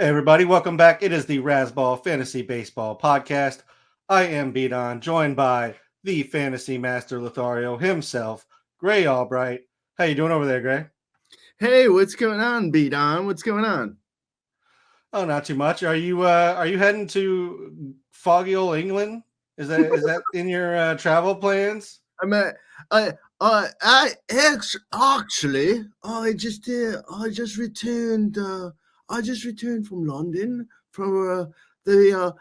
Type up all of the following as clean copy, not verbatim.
Hey everybody, welcome back. It is the Razzball Fantasy Baseball Podcast. I am Beaton, joined by the Fantasy Master Lothario himself, Gray Albright. How you doing over there, Gray? Hey, what's going on, Beaton? What's going on? Oh, not too much. Are you heading to foggy old England? Is that in your travel plans? I actually, I just returned from London from the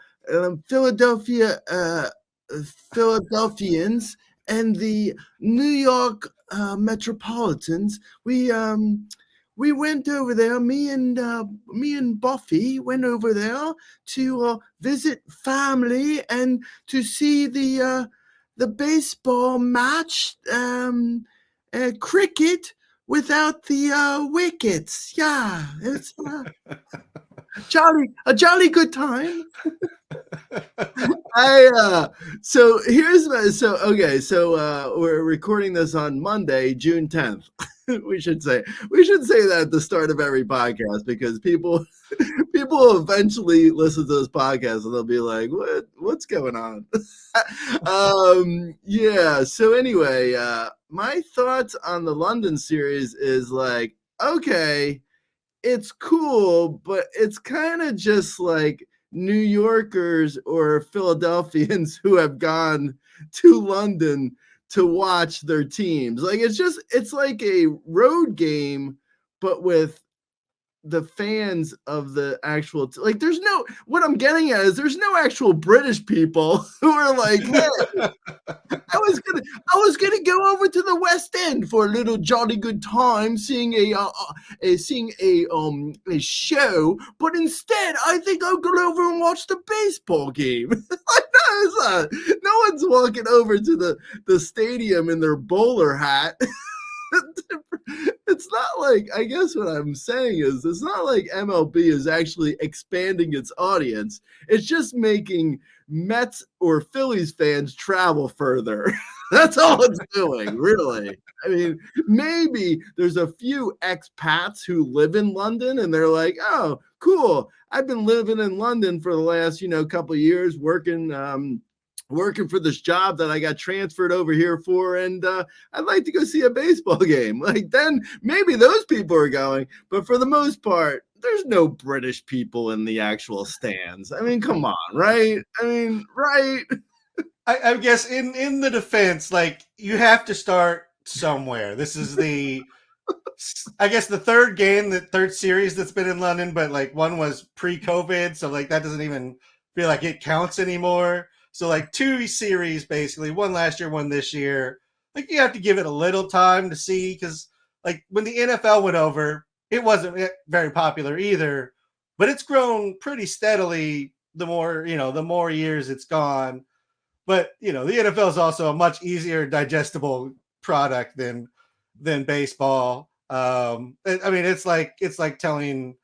Philadelphians and the New York Metropolitans. We went over there. Me and Buffy went over there to visit family and to see the baseball match, cricket without the wickets. Yeah, it's a jolly good time. We're recording this on Monday, June 10th. we should say that at the start of every podcast, because people eventually listen to this podcast and they'll be like, what's going on? So anyway, my thoughts on the London series is like, okay, it's cool, but it's kind of just like New Yorkers or Philadelphians who have gone to London to watch their teams. Like, it's like a road game, but with the fans of the actual what I'm getting at is there's no actual British people who are like, hey, I was gonna go over to the West End for a little jolly good time seeing a show, but instead I think I'll go over and watch the baseball game. No one's walking over to the stadium in their bowler hat. It's not like, I guess what I'm saying is, it's not like MLB is actually expanding its audience. It's just making Mets or Phillies fans travel further. That's all it's doing, really. I mean, maybe there's a few expats who live in London and they're like, oh, cool. I've been living in London for the last, couple of years, working for this job that I got transferred over here for, and I'd like to go see a baseball game. Like, then maybe those people are going, but for the most part, there's no British people in the actual stands. I mean, come on, right? Right? I guess in the defense, like, you have to start somewhere. This is I guess the third series that's been in London, but like one was pre-COVID, so like that doesn't even feel like it counts anymore. So like two series, basically, one last year, one this year. Like, you have to give it a little time to see, because like when the NFL went over, it wasn't very popular either, but it's grown pretty steadily the more years it's gone. But the NFL is also a much easier digestible product than baseball. It's like telling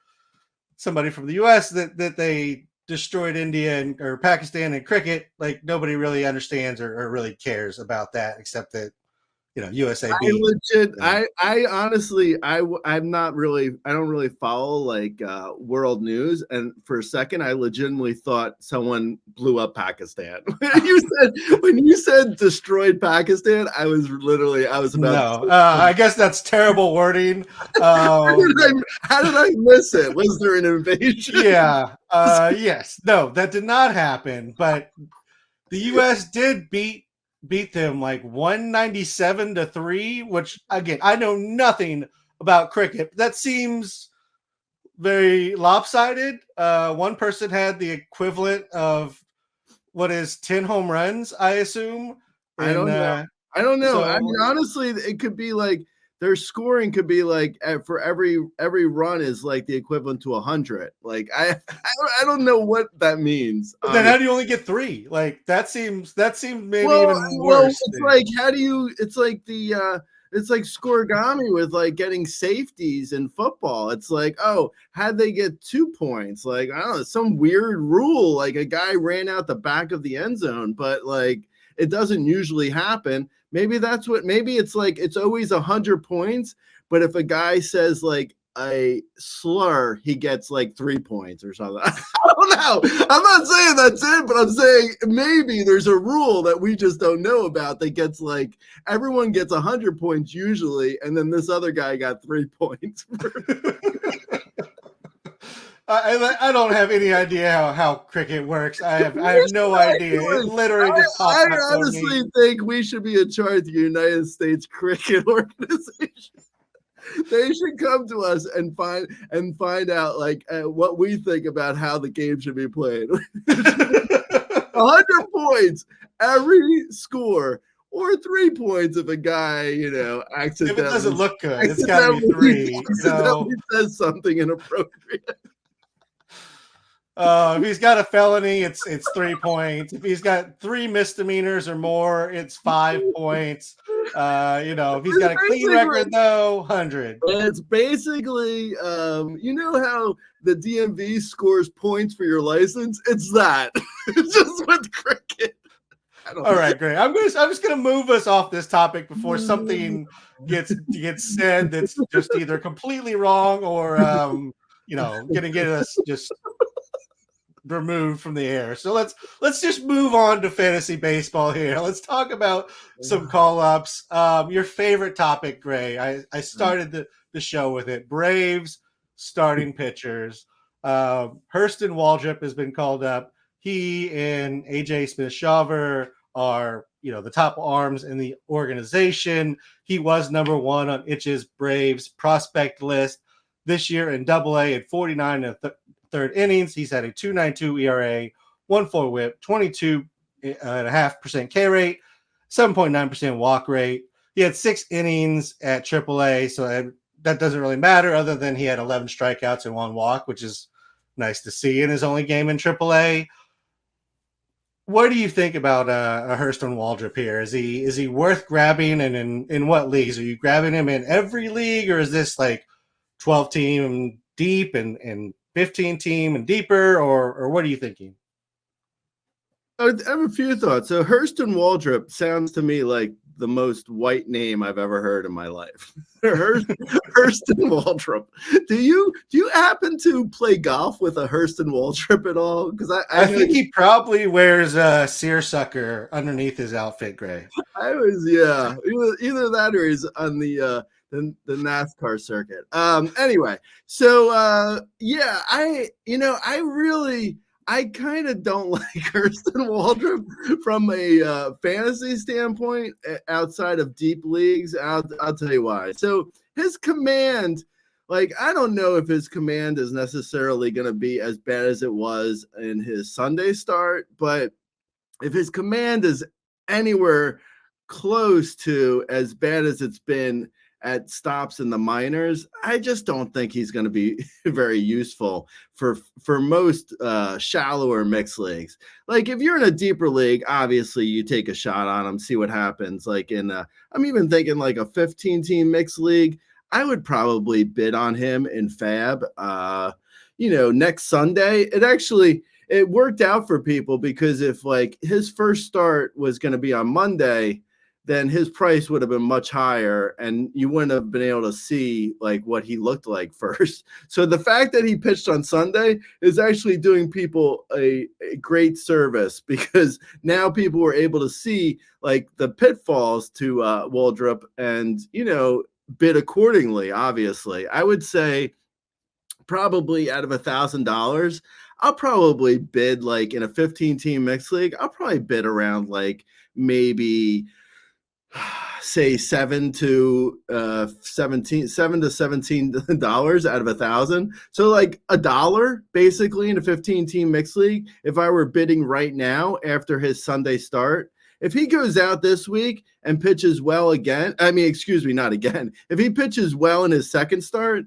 somebody from the U.S. that they destroyed India or Pakistan in cricket. Like, nobody really understands or really cares about that, except that USA beat. I honestly, I don't really follow like world news, and for a second I legitimately thought someone blew up Pakistan. when you said destroyed Pakistan, I was about I guess that's terrible wording. How did I miss it? Was there an invasion? Yes, no, that did not happen, but the US did beat them like 197-3, which, again, I know nothing about cricket. That seems very lopsided. One person had the equivalent of what is 10 home runs, I assume. I don't know. So, I mean, honestly, it could be like their scoring could be like for every run is like the equivalent to 100. Like, I don't know what that means. But then how do you only get 3? Like, that seems maybe even worse. It's like, it's like it's like scoregami with like getting safeties in football. It's like, oh, how'd they get 2 points? Like, I don't know, some weird rule, like a guy ran out the back of the end zone, but like it doesn't usually happen. Maybe it's like it's always 100 points, but if a guy says like a slur, he gets like 3 points or something. I don't know. I'm not saying that's it, but I'm saying maybe there's a rule that we just don't know about that gets like everyone gets 100 points usually, and then this other guy got 3 points. I don't have any idea how cricket works. I have no idea. It literally just popped up. I honestly think we should be in charge of the United States Cricket Organization. They should come to us and find out like what we think about how the game should be played. 100 points every score, or 3 points if a guy, accidentally. If it doesn't look good, it's got to be 3. So says something inappropriate. If he's got a felony, it's 3 points. If he's got 3 misdemeanors or more, it's 5 points. If he's got a clean record, though, 100. It's basically, you know how the DMV scores points for your license? It's that. It's just with cricket. All right, great. I'm just gonna move us off this topic before something gets said that's just either completely wrong or gonna get us just removed from the air. So let's just move on to fantasy baseball here. Let's talk about some call-ups. Your favorite topic, Gray. I started the show with it. Braves starting pitchers. Hurston Waldrep has been called up. He and AJ Smith-Shawver are the top arms in the organization. He was number 1 on Itch's Braves prospect list this year in Double-A at 49 and third innings. He's had a 2.92 ERA, 1.4 WHIP, 22.5% K rate, 7.9% walk rate. He had 6 innings at AAA, so that doesn't really matter other than he had 11 strikeouts and 1 walk, which is nice to see in his only game in AAA. What do you think about a Hurston Waldrep here? Is he worth grabbing, and in what leagues? Are you grabbing him in every league, or is this like 12 team deep and 15 team and deeper, or what are you thinking? I have a few thoughts. So Hurston Waldrep sounds to me like the most white name I've ever heard in my life. Hurston Waldrep. Do you happen to play golf with a Hurston Waldrep at all? Because I think he probably wears a seersucker underneath his outfit, Gray. Either that or he's on the NASCAR circuit. Anyway, so I kind of don't like Hurston Waldrep from a fantasy standpoint outside of deep leagues. I'll tell you why. So his command, I don't know if his command is necessarily going to be as bad as it was in his Sunday start, but if his command is anywhere close to as bad as it's been at stops in the minors, I just don't think he's going to be very useful for most shallower mixed leagues. Like if you're in a deeper league, obviously you take a shot on him, see what happens. Like I'm even thinking like a 15-team mixed league, I would probably bid on him in Fab. Next Sunday, it worked out for people because if like his first start was going to be on Monday, then his price would have been much higher and you wouldn't have been able to see like what he looked like first. So the fact that he pitched on Sunday is actually doing people a great service because now people were able to see like the pitfalls to Waldrep and, bid accordingly. Obviously, I would say probably out of $1,000, I'll probably bid like in a 15-team mixed league. I'll probably bid around like maybe say $7 to $17 out of $1,000. So like $1 basically in a 15-team mixed league. If I were bidding right now after his Sunday start, if he goes out this week and pitches well again, not again. If he pitches well in his second start,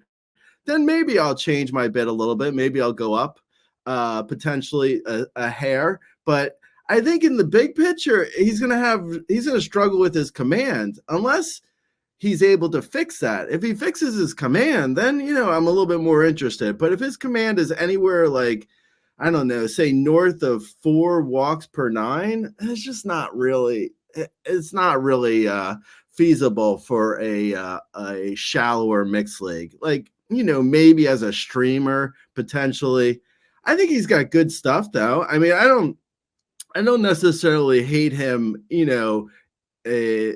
then maybe I'll change my bid a little bit. Maybe I'll go up potentially a hair, but I think in the big picture, he's going to struggle with his command unless he's able to fix that. If he fixes his command, then, I'm a little bit more interested. But if his command is anywhere like, I don't know, say north of 4 walks per 9, it's just not really feasible for a shallower mixed league. Like maybe as a streamer potentially. I think he's got good stuff though. I mean, I don't necessarily hate him,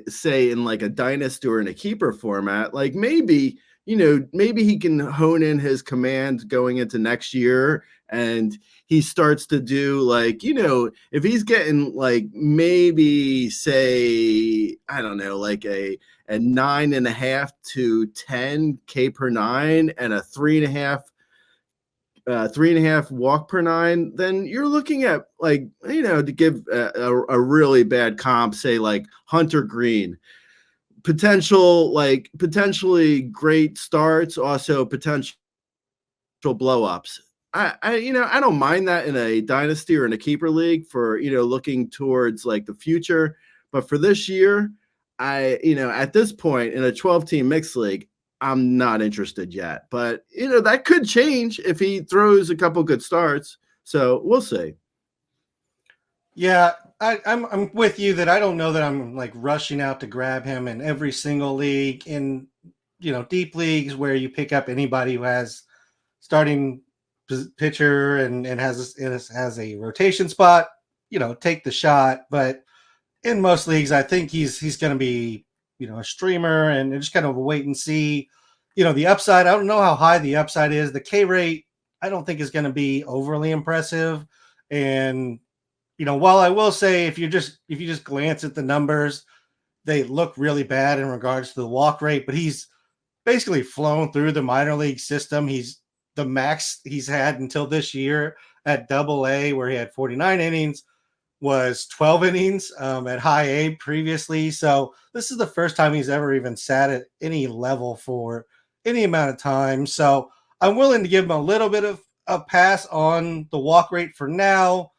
say in like a dynasty or in a keeper format. Like maybe he can hone in his command going into next year, and he starts to do like, if he's getting like maybe say, I don't know, like a 9.5 to 10 K per 9 and a 3.5 walk per 9, then you're looking at like, to give a really bad comp, say like Hunter Green, potentially great starts, also potential blow-ups. I don't mind that in a dynasty or in a keeper league for, looking towards like the future. But for this year, at this point in a 12-team mixed league, I'm not interested yet. But, that could change if he throws a couple good starts. So we'll see. Yeah, I'm with you that I don't know that I'm like rushing out to grab him in every single league. In deep leagues where you pick up anybody who has starting pitcher and has a rotation spot, take the shot. But in most leagues, I think he's going to be a streamer and just kind of a wait and see. The upside, I don't know how high the upside is. The K rate, I don't think is going to be overly impressive. And while I will say if you just glance at the numbers, they look really bad in regards to the walk rate, but he's basically flown through the minor league system. He's the max he's had until this year at Double-A, where he had 49 innings, was 12 innings at High A previously. So this is the first time he's ever even sat at any level for any amount of time. So I'm willing to give him a little bit of a pass on the walk rate for now.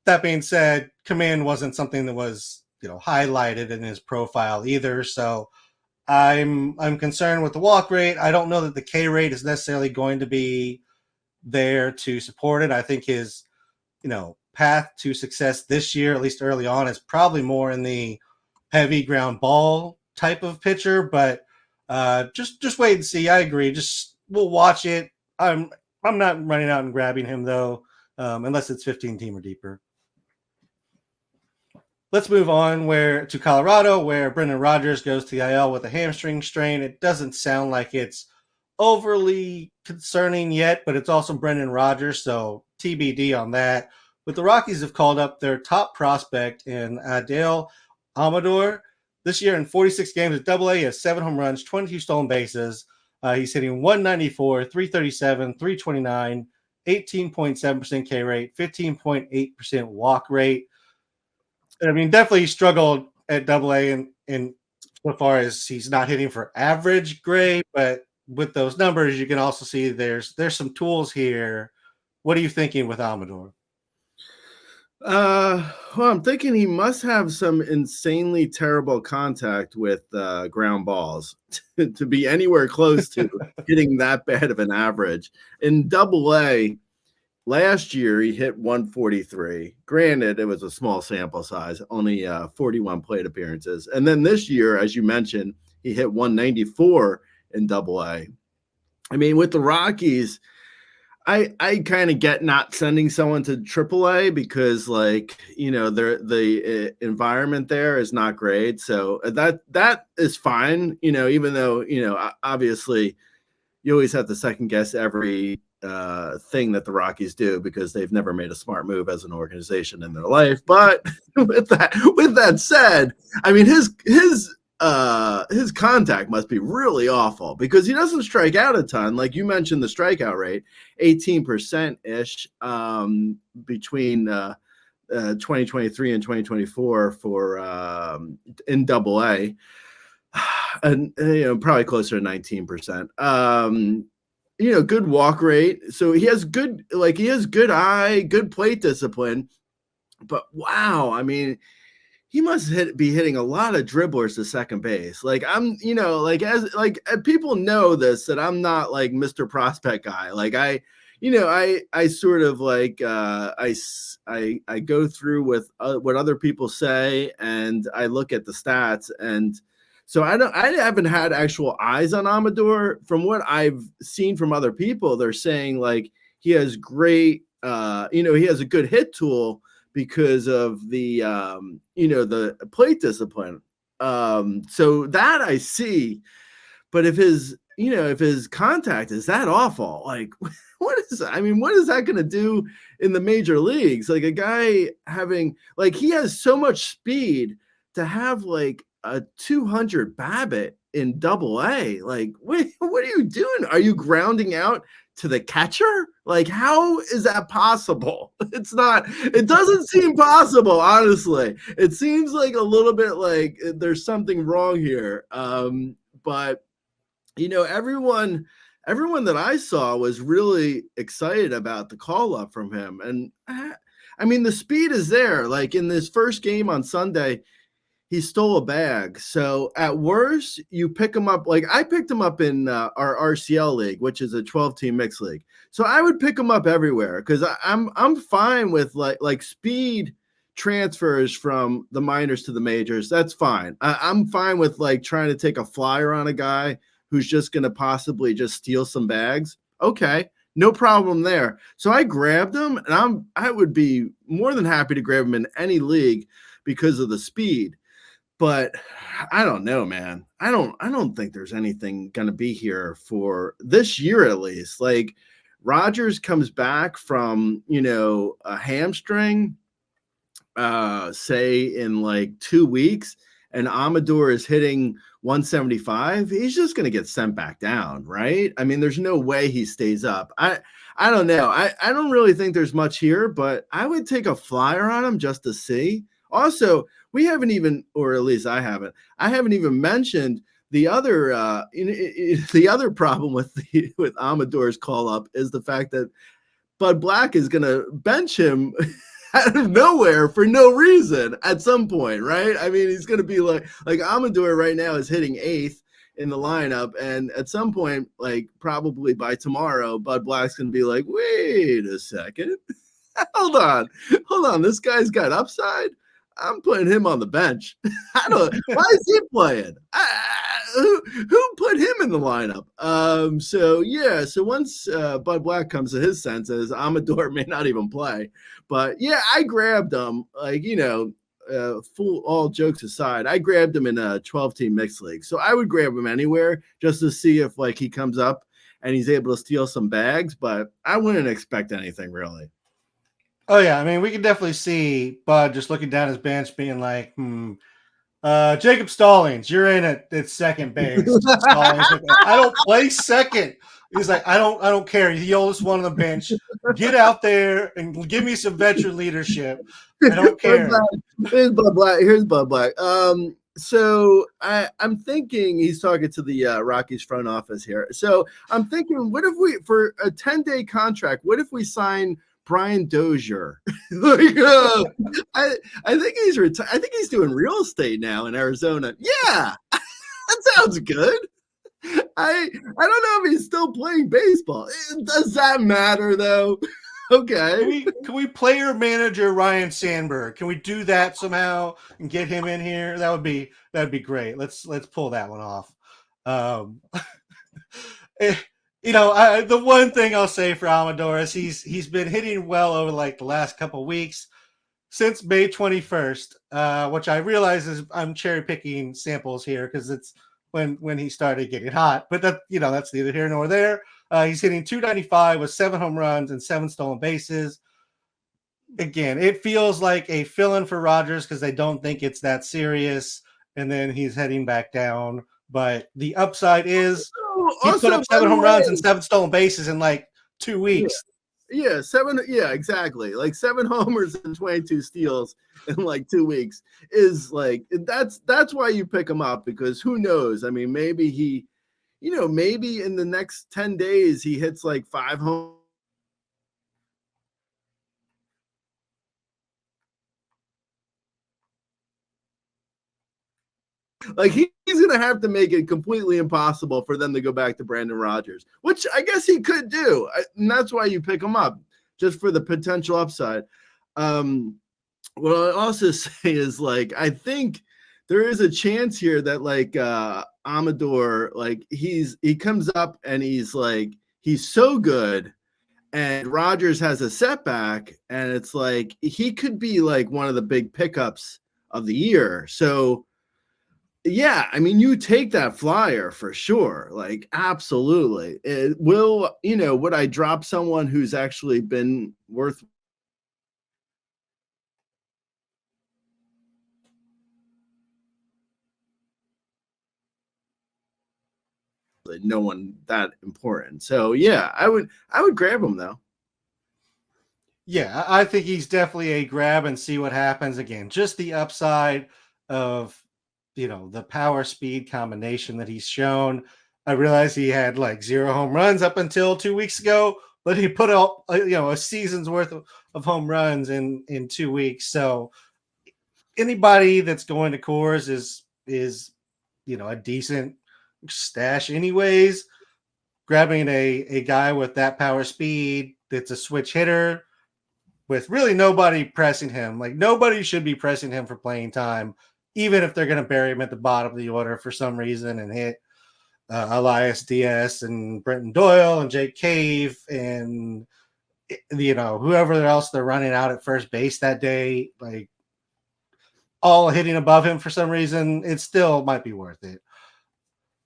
That being said, command wasn't something that was highlighted in his profile either. So I'm concerned with the walk rate. I don't know that the K rate is necessarily going to be there to support it. I think his path to success this year, at least early on, is probably more in the heavy ground ball type of pitcher. But just wait and see. I agree. Just we'll watch it. I'm not running out and grabbing him though, unless it's 15 team or deeper. Let's move on to Colorado, where Brendan Rodgers goes to the IL with a hamstring strain. It doesn't sound like it's overly concerning yet, but it's also Brendan Rodgers, so TBD on that. But the Rockies have called up their top prospect in Adael Amador. This year in 46 games at Double-A, he has 7 home runs, 22 stolen bases. He's hitting 194, 337, 329, 18.7% K rate, 15.8% walk rate. I mean, definitely struggled at Double-A in so far as he's not hitting for average grade, but with those numbers, you can also see there's some tools here. What are you thinking with Amador? Well, I'm thinking he must have some insanely terrible contact with ground balls to be anywhere close to hitting that bad of an average. In Double-A, last year, he hit 143. Granted, it was a small sample size, only 41 plate appearances. And then this year, as you mentioned, he hit 194 in Double-A. I mean, with the Rockies, I kind of get not sending someone to Triple-A because, like, the environment there is not great. So that is fine, even though, obviously you always have to second guess every thing that the Rockies do because they've never made a smart move as an organization in their life. But with that said, I mean, his contact must be really awful because he doesn't strike out a ton. Like you mentioned, the strikeout rate, 18% ish between 2023 and 2024 for in Double-A, and probably closer to 19%. Good walk rate. So he has good eye, good plate discipline. But wow, I mean, he must be hitting a lot of dribblers to second base. Like I'm, people know this, that I'm not like Mr. Prospect guy. Like I sort of like I go through with what other people say, and I look at the stats, and So I haven't had actual eyes on Amador. From what I've seen from other people, they're saying like he has great, he has a good hit tool because of the, the plate discipline. So that I see, but if his contact is that awful, like what is that going to do in the major leagues? Like a guy having, like, he has so much speed to have like a 200 BABIP in Double-A. Like, what are you doing? Are you grounding out to the catcher? Like, how is that possible? It doesn't seem possible, honestly. It seems like a little bit like there's something wrong here. But everyone that I saw was really excited about the call up from him. And the speed is there. Like in this first game on Sunday, he stole a bag. So at worst, you pick him up. Like I picked him up in our RCL league, which is a 12-team mixed league. So I would pick him up everywhere because I'm fine with like speed transfers from the minors to the majors. That's fine. I'm fine with like trying to take a flyer on a guy who's just going to possibly just steal some bags. Okay, no problem there. So I grabbed him, and I would be more than happy to grab him in any league because of the speed. But I don't know, man. I don't think there's anything going to be here for this year at least. Like Rogers comes back from, a hamstring, say in like 2 weeks, and Amador is hitting 175, he's just going to get sent back down, right? I mean, there's no way he stays up. I don't know. I don't really think there's much here, but I would take a flyer on him just to see. Also, we haven't even, or at least I haven't even mentioned the other the other problem with Amador's call up is the fact that Bud Black is going to bench him out of nowhere for no reason at some point, right? I mean, he's going to be like Amador right now is hitting 8th in the lineup, and at some point, like probably by tomorrow, Bud Black's going to be like, wait a second, hold on, this guy's got upside. I'm putting him on the bench. Why is he playing? Who put him in the lineup? So once Bud Black comes to his senses, Amador may not even play. But yeah, I grabbed him. Like, all jokes aside, I grabbed him in a 12-team mixed league. So I would grab him anywhere just to see if like he comes up and he's able to steal some bags. But I wouldn't expect anything really. Oh, yeah. I mean, we can definitely see Bud just looking down his bench being like, Jacob Stallings, you're in at second base. Stallings, I don't play second. He's like, I don't care. You're the oldest one on the bench. Get out there and give me some veteran leadership. I don't care. Here's Bud Black. So I'm thinking he's talking to the Rockies front office here. So I'm thinking, what if we, for a 10-day contract, what if we sign Brian Dozier? I think he's retired. I think he's doing real estate now in Arizona. Yeah, that sounds good. I don't know if he's still playing baseball. Does that matter though? Okay. Can we player manager Ryan Sandberg? Can we do that somehow and get him in here? That'd be great. Let's pull that one off. The one thing I'll say for Amador is he's been hitting well over like the last couple of weeks since May 21st, which I realize is I'm cherry picking samples here because it's when he started getting hot. But that's neither here nor there. He's hitting 295 with 7 home runs and 7 stolen bases. Again, it feels like a fill-in for Rogers because they don't think it's that serious, and then he's heading back down. But the upside is he put up 7 home runs and 7 stolen bases in like 2 weeks. Yeah, 7. Yeah, exactly. Like 7 homers and 22 steals in like 2 weeks is like that's why you pick him up, because who knows? I mean, maybe he, maybe in the next 10 days he hits like 5 home. Like he's going to have to make it completely impossible for them to go back to Brandon Rogers, which I guess he could do. And that's why you pick him up, just for the potential upside. What I also say is, like, I think there is a chance here that like Amador, like he comes up and he's so good, and Rogers has a setback, and it's like he could be like one of the big pickups of the year. So yeah, I mean, you take that flyer for sure. Like, absolutely. It will, would I drop someone who's actually been worth no one that important? So yeah, I would grab him though. Yeah, I think he's definitely a grab and see what happens. Again, just the upside of, the power speed combination that he's shown. I realized he had like 0 home runs up until 2 weeks ago, but he put out, a season's worth of home runs in 2 weeks. So anybody that's going to Coors is a decent stash anyways. Grabbing a guy with that power speed that's a switch hitter with really nobody pressing him. Like, nobody should be pressing him for playing time, even if they're going to bury him at the bottom of the order for some reason and hit Elias Diaz and Brenton Doyle and Jake Cave and, whoever else they're running out at first base that day, like, all hitting above him for some reason. It still might be worth it.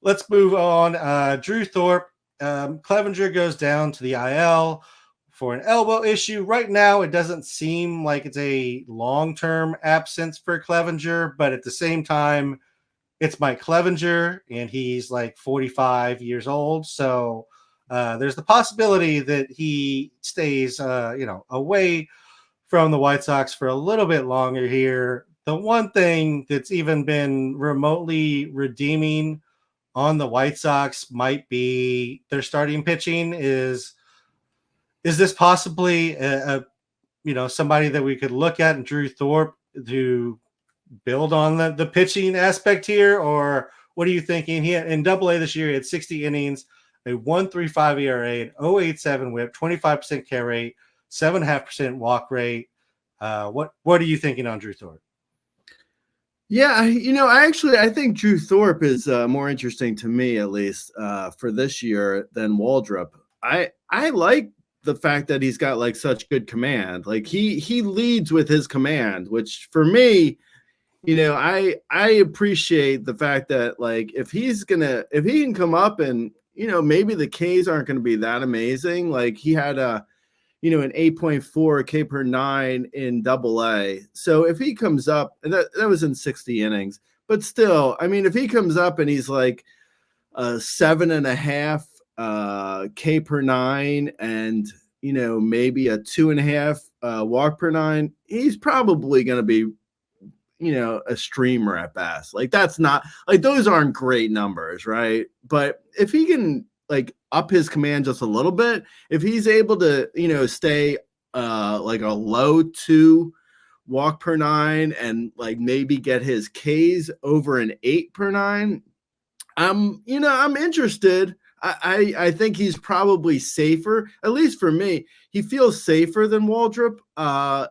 Let's move on. Drew Thorpe. Clevenger goes down to the IL for an elbow issue. Right now, it doesn't seem like it's a long-term absence for Clevenger, but at the same time, it's Mike Clevenger, and he's like 45 years old. So there's the possibility that he stays, away from the White Sox for a little bit longer here. The one thing that's even been remotely redeeming on the White Sox might be their starting pitching. Is this possibly somebody that we could look at in Drew Thorpe to build on the pitching aspect here? Or what are you thinking? He in Double-A this year, he had 60 innings, a 1.35 ERA, an 0.87 WHIP, 25% K rate, 7.5% walk rate. What are you thinking on Drew Thorpe? Yeah, I think Drew Thorpe is more interesting to me, at least for this year, than Waldrep. I like the fact that he's got like such good command. Like he leads with his command, which for me, I appreciate the fact that like if he can come up and maybe the Ks aren't going to be that amazing. Like he had an 8.4 K per 9 in Double-A. So if he comes up, and that was in 60 innings, but still, I mean, if he comes up and he's like a 7.5 K per 9 and maybe a 2.5 walk per 9, he's probably going to be a streamer at best. Like that's not like those aren't great numbers, right? But if he can like up his command just a little bit, if he's able to stay like a low 2 walk per 9 and like maybe get his Ks over an 8 per 9, I'm interested. I think he's probably safer, at least for me. He feels safer than Waldrep.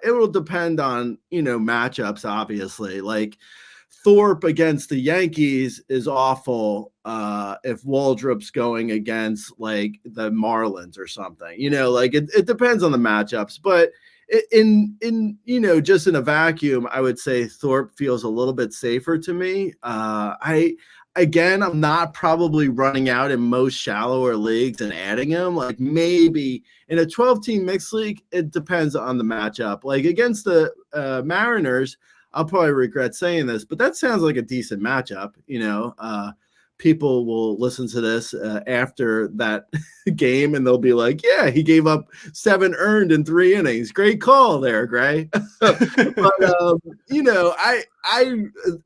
It will depend on matchups, obviously. Like Thorpe against the Yankees is awful if Waldrop's going against like the Marlins or something. Like it depends on the matchups, but in just in a vacuum, I would say Thorpe feels a little bit safer to me. I'm not probably running out in most shallower leagues and adding him. Like maybe in a 12-team mixed league, it depends on the matchup. Like against the Mariners, I'll probably regret saying this, but that sounds like a decent matchup. People will listen to this after that game and they'll be like, yeah, he gave up 7 earned in 3 innings. Great call there, Gray. But,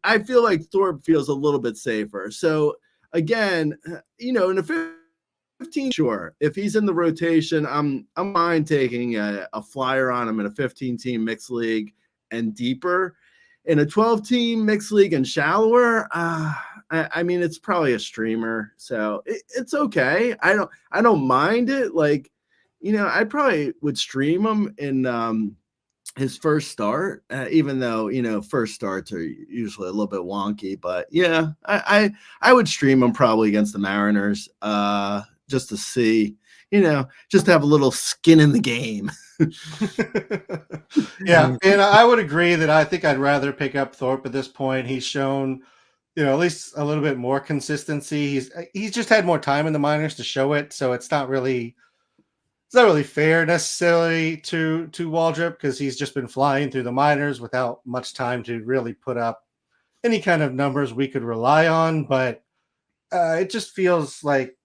I feel like Thorpe feels a little bit safer. So again, in a 15, sure. If he's in the rotation, I'm fine taking a flyer on him in a 15-team mixed league and deeper. In a 12-team mixed league and shallower, I mean, it's probably a streamer, so it's okay. I don't mind it. Like, I probably would stream him in his first start, even though, first starts are usually a little bit wonky, but yeah, I would stream him probably against the Mariners, just to see, just to have a little skin in the game. Yeah, and I would agree that I think I'd rather pick up Thorpe at this point. He's shown, at least a little bit more consistency. He's just had more time in the minors to show it, so it's not really fair necessarily to Waldrep, because he's just been flying through the minors without much time to really put up any kind of numbers we could rely on. But it just feels like,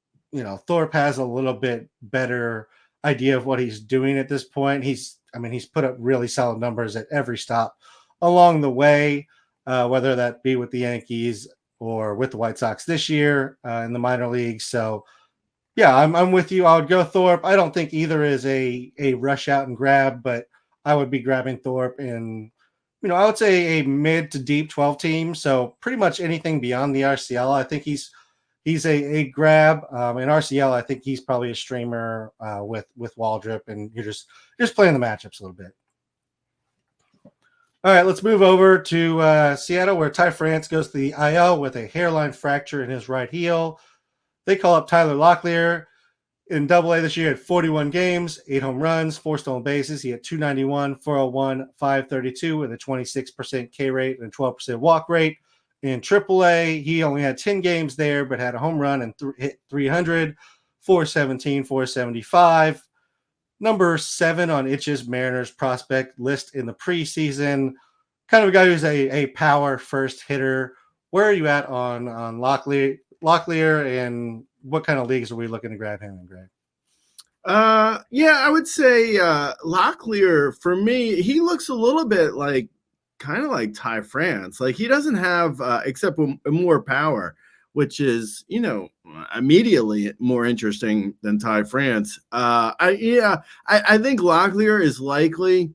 Thorpe has a little bit better idea of what he's doing at this point. He's put up really solid numbers at every stop along the way, whether that be with the Yankees or with the White Sox this year in the minor leagues. So yeah, I'm with you. I would go Thorpe. I don't think either is a rush out and grab, but I would be grabbing Thorpe in, I would say a mid to deep 12 team. So pretty much anything beyond the RCL, I think he's a grab. In RCL, I think he's probably a streamer with Waldrep, and you're just playing the matchups a little bit. All right, let's move over to Seattle, where Ty France goes to the IL with a hairline fracture in his right heel. They call up Tyler Locklear. In Double-A this year, he had 41 games, 8 home runs, 4 stolen bases. He had 291, 401, 532 with a 26% K rate and a 12% walk rate. In Triple-A, he only had 10 games there, but had a home run and hit 300, 417, 475. Number 7 on Itch's Mariners prospect list in the preseason. Kind of a guy who's a power first hitter. Where are you at on Locklear, and what kind of leagues are we looking to grab him in, Greg? Yeah, I would say Locklear, for me, he looks a little bit like kind of like Ty France. Like, he doesn't have except more power, which is, immediately more interesting than Ty France. I think Locklear is likely.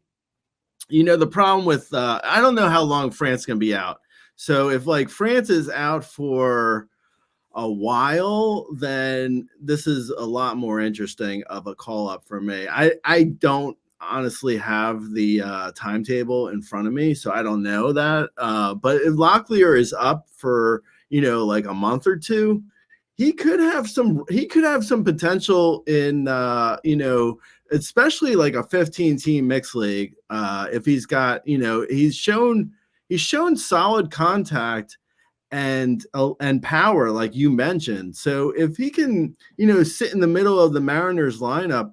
The problem with I don't know how long France can be out. So if like France is out for a while, then this is a lot more interesting of a call up for me. I don't honestly have the timetable in front of me, so I don't know that. But if Locklear is up for like a month or two, he could have some potential in especially like a 15-team mixed league. If he's got he's shown solid contact and power, like you mentioned. So if he can, sit in the middle of the Mariners lineup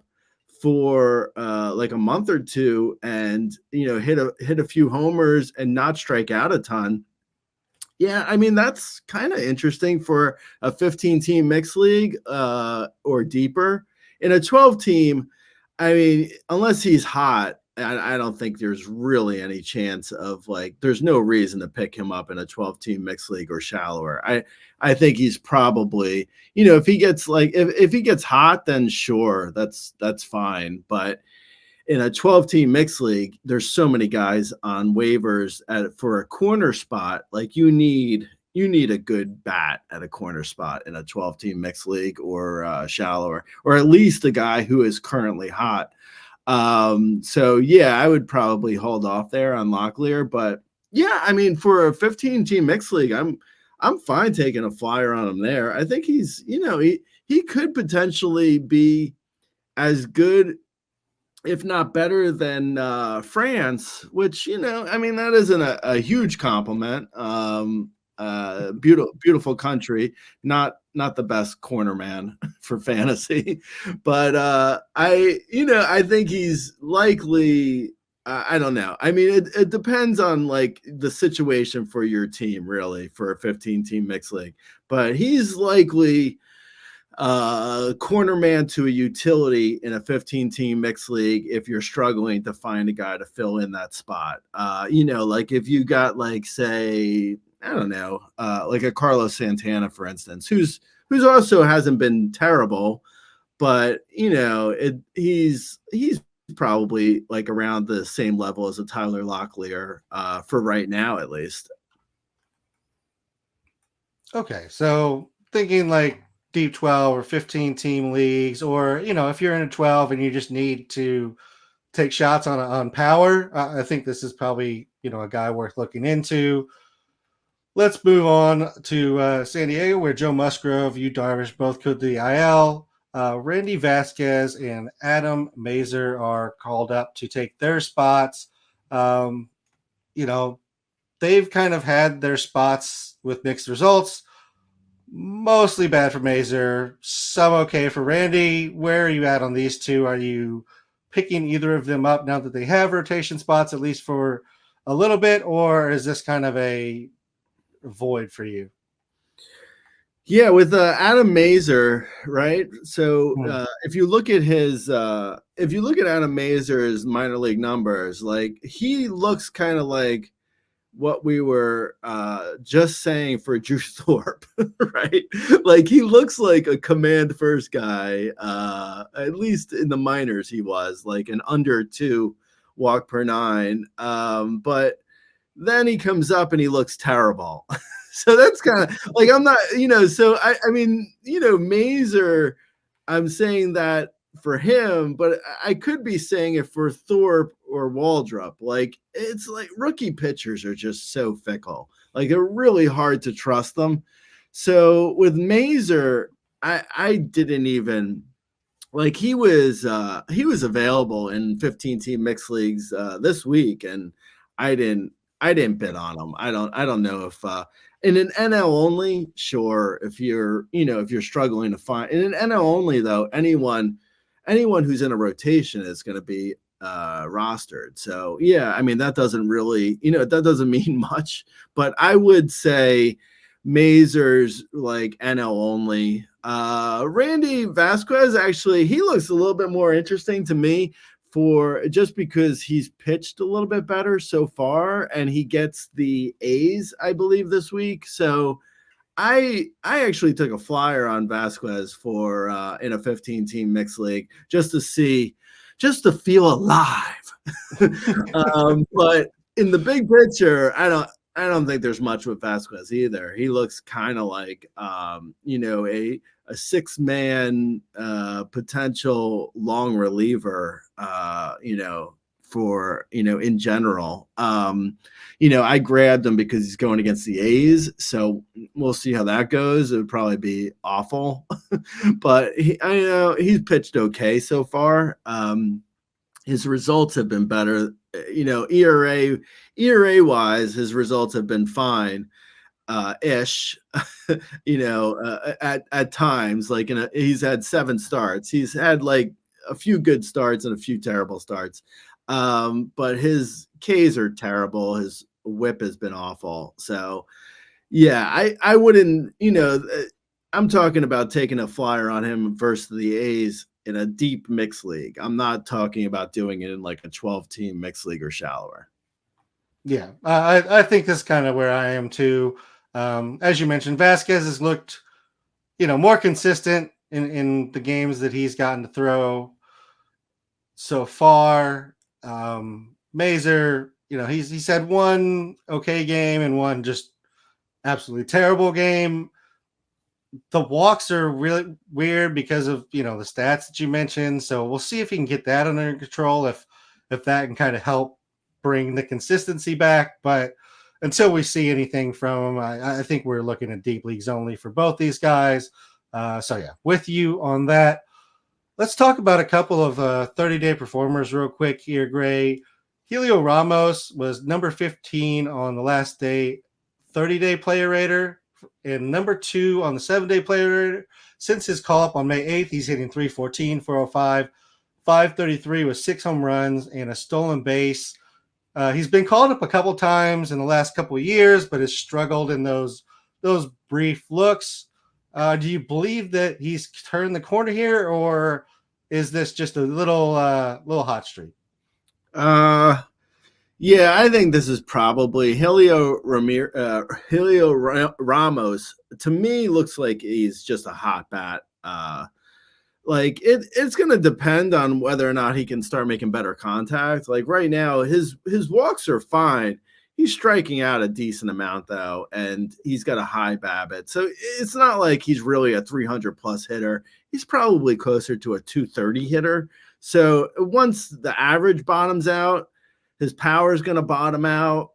for like a month or two and, hit a few homers and not strike out a ton. Yeah, that's kind of interesting for a 15-team mixed league or deeper. In a 12-team, unless he's hot, I don't think there's really any chance of there's no reason to pick him up in a 12-team mixed league or shallower. I think he's probably, if he gets if he gets hot, then sure, that's fine. But in a 12-team mixed league, there's so many guys on waivers for a corner spot. Like, you need a good bat at a corner spot in a 12-team mixed league or shallower, or at least a guy who is currently hot. So yeah, I would probably hold off there on Locklear, but yeah, for a 15-team mixed league, I'm fine taking a flyer on him there. I think he's, he could potentially be as good, if not better than France, which, that isn't a huge compliment. Beautiful country, not the best corner man for fantasy, but I think he's likely. I don't know. It depends on the situation for your team, really, for a 15-team mixed league, but he's likely corner man to a utility in a 15-team mixed league if you're struggling to find a guy to fill in that spot. If you got say, I don't know, like a Carlos Santana, for instance, who's also hasn't been terrible, but he's probably around the same level as a Tyler Locklear for right now, at least. Okay, so thinking deep 12 or 15-team leagues, or if you're in a 12 and you just need to take shots on power. I think this is probably, a guy worth looking into. Let's move on to San Diego, where Joe Musgrove, Yu Darvish both go to the IL. Randy Vasquez and Adam Mazur are called up to take their spots. They've kind of had their spots with mixed results. Mostly bad for Mazur, some okay for Randy. Where are you at on these two? Are you picking either of them up now that they have rotation spots, at least for a little bit, or is this kind of a void for you? Yeah, with Adam Mazur, right? So if you look at Adam Mazur's minor league numbers, like he looks kind of like what we were just saying for Drew Thorpe, right? Like he looks like a command first guy, at least in the minors he was, like an under 2 walk per 9. But then he comes up and he looks terrible. So that's kind of like, I'm not, so I mean, Mazur, I'm saying that for him, but I could be saying it for Thorpe or Waldrep. Like, it's like rookie pitchers are just so fickle. Like, they're really hard to trust them. So with Mazur, I didn't even like, he was available in 15-team mixed leagues this week, and I didn't bid on him. I don't know if in an NL only, sure, if you're struggling to find in an NL only though, anyone who's in a rotation is going to be rostered. So yeah, I mean that doesn't really, that doesn't mean much, but I would say Mazur's like NL only. Randy Vasquez, actually, he looks a little bit more interesting to me for just because he's pitched a little bit better so far, and he gets the A's, I believe, this week. So I actually took a flyer on Vasquez for in a 15-team mixed league just to feel alive. But in the big picture, I don't think there's much with Vasquez either. He looks kind of like a 6-man potential long reliever, for, in general. I grabbed him because he's going against the A's, so we'll see how that goes. It would probably be awful, but he's pitched okay so far. His results have been better, ERA wise, his results have been fine. Ish, at times, like he's had 7 starts. He's had like a few good starts and a few terrible starts. But his Ks are terrible. His whip has been awful. So yeah, I wouldn't, I'm talking about taking a flyer on him versus the A's in a deep mixed league. I'm not talking about doing it in like a 12-team mixed league or shallower. Yeah, I think that's kind of where I am too. As you mentioned, Vasquez has looked, more consistent in the games that he's gotten to throw so far. Mazur, he's had one okay game and one just absolutely terrible game. The walks are really weird because of, the stats that you mentioned. So we'll see if he can get that under control, if that can kind of help bring the consistency back. But until we see anything from him, I think we're looking at deep leagues only for both these guys. So yeah, with you on that. Let's talk about a couple of 30-day performers real quick here, Gray. Heliot Ramos was number 15 on the last day 30-day player rater, and number 2 on the 7-day player rater. Since his call-up on May 8th, he's hitting 314, 405, 533 with 6 home runs and a stolen base. He's been called up a couple times in the last couple of years, but has struggled in those brief looks. Do you believe that he's turned the corner here, or is this just a little hot streak? Yeah, I think this is probably Heliot Ramos. To me, looks like he's just a hot bat. Like it's going to depend on whether or not he can start making better contact. Like right now, his walks are fine. He's striking out a decent amount, though, and he's got a high BABIP. So it's not like he's really a 300-plus hitter. He's probably closer to a 230 hitter. So once the average bottoms out, his power is going to bottom out.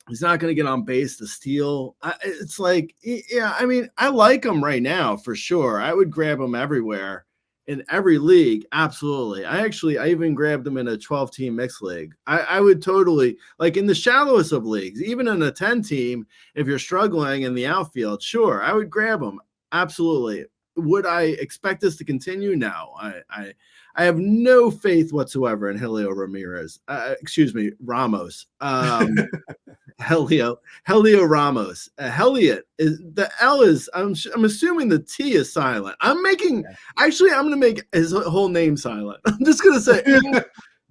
He's not going to get on base to steal. It's like, yeah, I mean, I like him right now for sure. I would grab him everywhere. In every league, absolutely. I even grabbed him in a 12-team mixed league. I would totally, like in the shallowest of leagues, even in a 10-team, if you're struggling in the outfield, sure, I would grab him. Absolutely. Would I expect this to continue? No. I have no faith whatsoever in Heliot Ramos. Heliot Ramos. Heliot is the L is. I'm assuming the T is silent. I'm going to make his whole name silent. I'm just gonna say.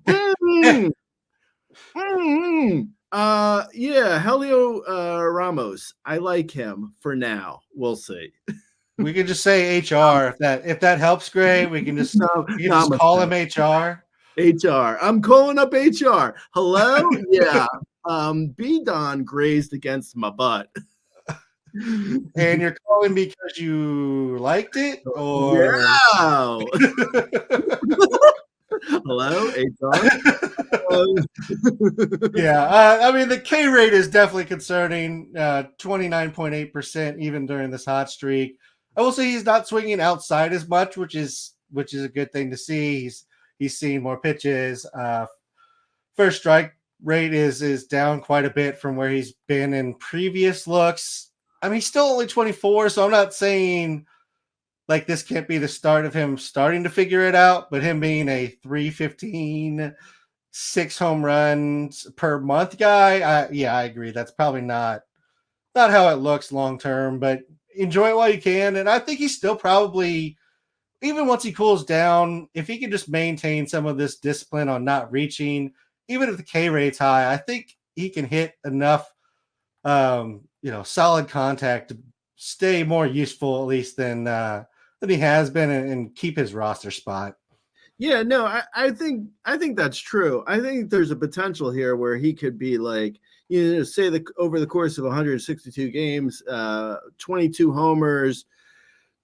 Heliot Ramos. I like him for now. We'll see. We can just say HR if that helps. Great. We can just just call him HR. HR. I'm calling up HR. Hello. Yeah. B Don grazed against my butt. And you're calling because you liked it, or yeah. Hello, HR. I mean, the K rate is definitely concerning. 29.8% even during this hot streak. I will say he's not swinging outside as much, which is a good thing to see. He's seeing more pitches. First strike rate is down quite a bit from where he's been in previous looks. I mean, he's still only 24, so I'm not saying like this can't be the start of him starting to figure it out, but him being a 315, 6 home runs per month guy, I agree. That's probably not how it looks long term, but enjoy it while you can. And I think he's still probably, even once he cools down, if he can just maintain some of this discipline on not reaching, even if the K rate's high, I think he can hit enough, solid contact to stay more useful at least than he has been and keep his roster spot. Yeah, no, I think that's true. I think there's a potential here where he could be like, say over the course of 162 games, 22 homers,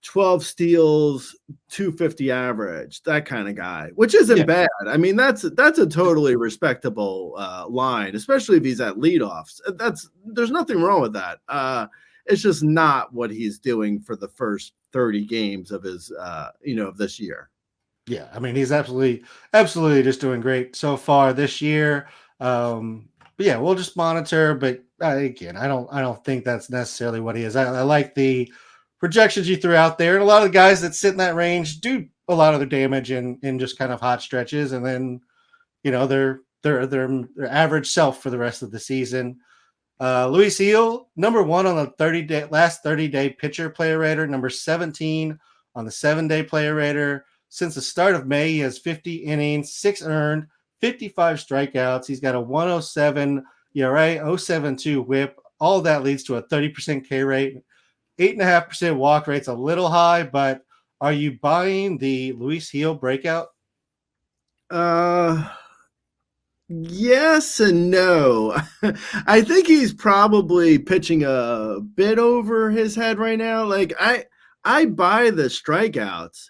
12 steals, 250 average, that kind of guy, which isn't bad. I mean, that's a totally respectable line, especially if he's at leadoffs. There's nothing wrong with that. It's just not what he's doing for the first 30 games of his, of this year. Yeah, I mean, he's absolutely just doing great so far this year. But yeah, we'll just monitor. But again, I don't think that's necessarily what he is. I like the projections you threw out there, and a lot of the guys that sit in that range do a lot of their damage in just kind of hot stretches, and then their average self for the rest of the season. Luis Gil, number 1 on the last 30-day pitcher player rater, number 17 on the 7-day player rater. Since the start of May, he has 50 innings, 6 earned, 55 strikeouts. He's got a 107 ERA, 0.72 whip. All of that leads to a 30% K rate. 8.5% walk rate's a little high, but are you buying the Luis Gil breakout? Yes and no. I think he's probably pitching a bit over his head right now. Like I buy the strikeouts.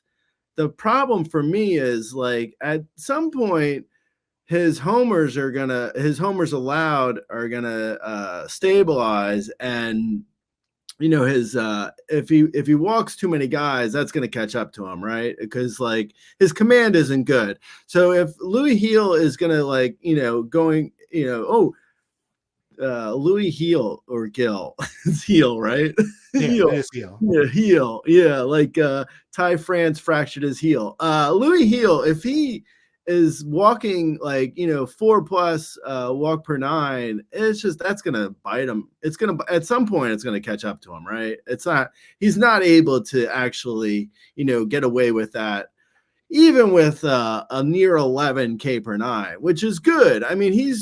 The problem for me is like at some point his homers allowed are gonna stabilize, and his if he walks too many guys, that's going to catch up to him, right? Because like his command isn't good. So if Luis Gil is going to Luis Gil or Gil, it's Gil, right? Yeah, Heel. it is Gil. Yeah, heel. Yeah, like Ty France fractured his heel. Luis Gil, if he is walking 4+ walk per 9, it's just that's gonna bite him. It's gonna at some point it's gonna catch up to him, right? He's not able to actually get away with that, even with a near 11 K per 9, which is good. I mean,